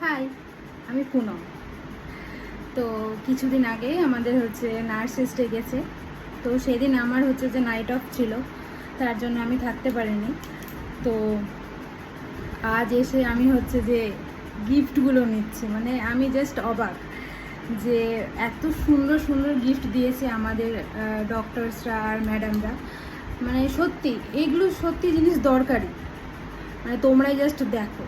High, আমি পুনম। তো কিছুদিন আগে আমাদের নার্সেস ডে গেছে। তো সেদিন আমার যে নাইট অফ ছিল, তার জন্য আমি থাকতে পারিনি। তো আজ এসে আমি যে গিফটগুলো নিচ্ছি, মানে আমি জাস্ট অবাক যে এত সুন্দর সুন্দর গিফট দিয়েছে আমাদের ডক্টরসরা আর ম্যাডামরা। মানে সত্যি এগুলো সত্যি জিনিস দরকারি, মানে তোমরাই জাস্ট দেখো।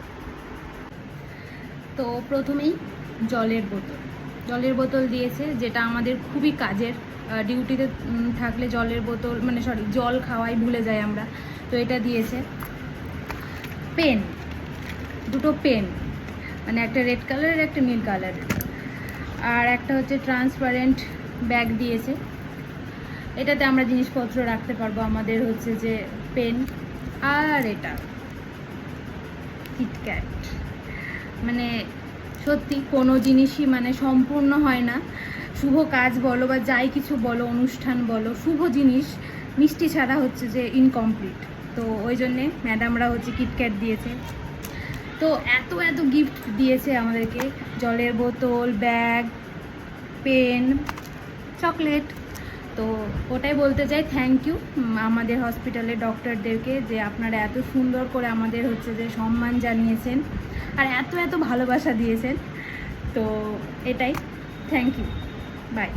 তো প্রথমেই জলের বোতল দিয়েছে, যেটা আমাদের খুবই কাজের। ডিউটিতে থাকলে জলের বোতল মানে জল খাওয়াই ভুলে যাই আমরা। তো এটা দিয়েছে। দুটো পেন, মানে একটা রেড কালারের একটা নীল কালারের, আর একটা ট্রান্সপারেন্ট ব্যাগ দিয়েছে। এটাতে আমরা জিনিসপত্র রাখতে পারবো, আমাদের যে পেন। আর এটা কিটক্যাট। মানে সত্যি কোনো জিনিসই মানে সম্পূর্ণ হয় না। শুভ কাজ বলো বা যাই কিছু বলো, অনুষ্ঠান বলো, শুভ জিনিস মিষ্টি ছাড়া যে ইনকমপ্লিট। তো ওই জন্যে ম্যাডামরা কিটক্যাট দিয়েছে। তো এত এত গিফট দিয়েছে আমাদেরকে, জলের বোতল, ব্যাগ, পেন, চকলেট। তো ওটাই বলতে চাই, থ্যাংক ইউ আমাদের হসপিটালের ডক্টরদেরকে, যে আপনারা এত সুন্দর করে আমাদের যে সম্মান জানিয়েছেন আর এত এত ভালোবাসা দিয়েছেন। তো এটাই, থ্যাংক ইউ, বাই।